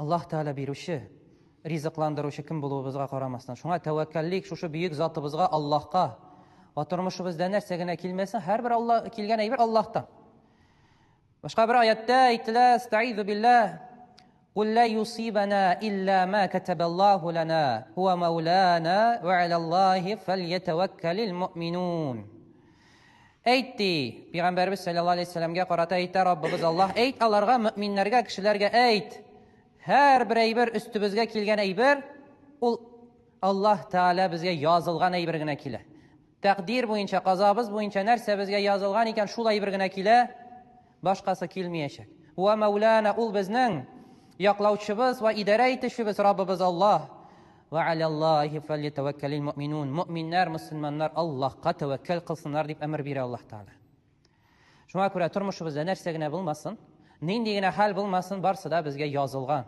Alloh taolo beruvchi, rizqlantiruvchi kim bo'lishimizga qaramasdan, shunga tavakkallik shu buyuk zotimizga, Allohga va turmushimizda narsagina kelmasa, har bir Alloh kelgan ayber Allohdan. Boshqa bir oyatda aytdilar: "Estaizu billah, qul la yusibana illa ma kataballohu lana, huwa maulana va alallohi falyatawakkalul mu'minun." Aytdi, Payg'ambarimiz sallallohu alayhi vasallamga qarata aytdi: "Robbimiz Alloh ayt, ularga, mu'minlarga, kishilarga ayt, har bir ayber ustimizga kelgan ayber, ul Alloh taolo bizga yozilgan aybergina keladi. Taqdir bo'yicha, qazobiz bo'yicha narsa bizga yozilgan ekan, shu aybergina keladi, boshqasi kelmayacak. Va maulana, ul bizning yoqlovchimiz va idora etishimiz Robbimiz Alloh. Va alallohi falyatawakkalul mu'minun. Mu'minlar, musulmonlar Allohga tavakkal qilsinlar deb amr beradi Alloh taolo. Shunga ko'ra turmushimizda narsagina bo'lmasin, nindigina hal bo'lmasin, barsida bizga yozilgan.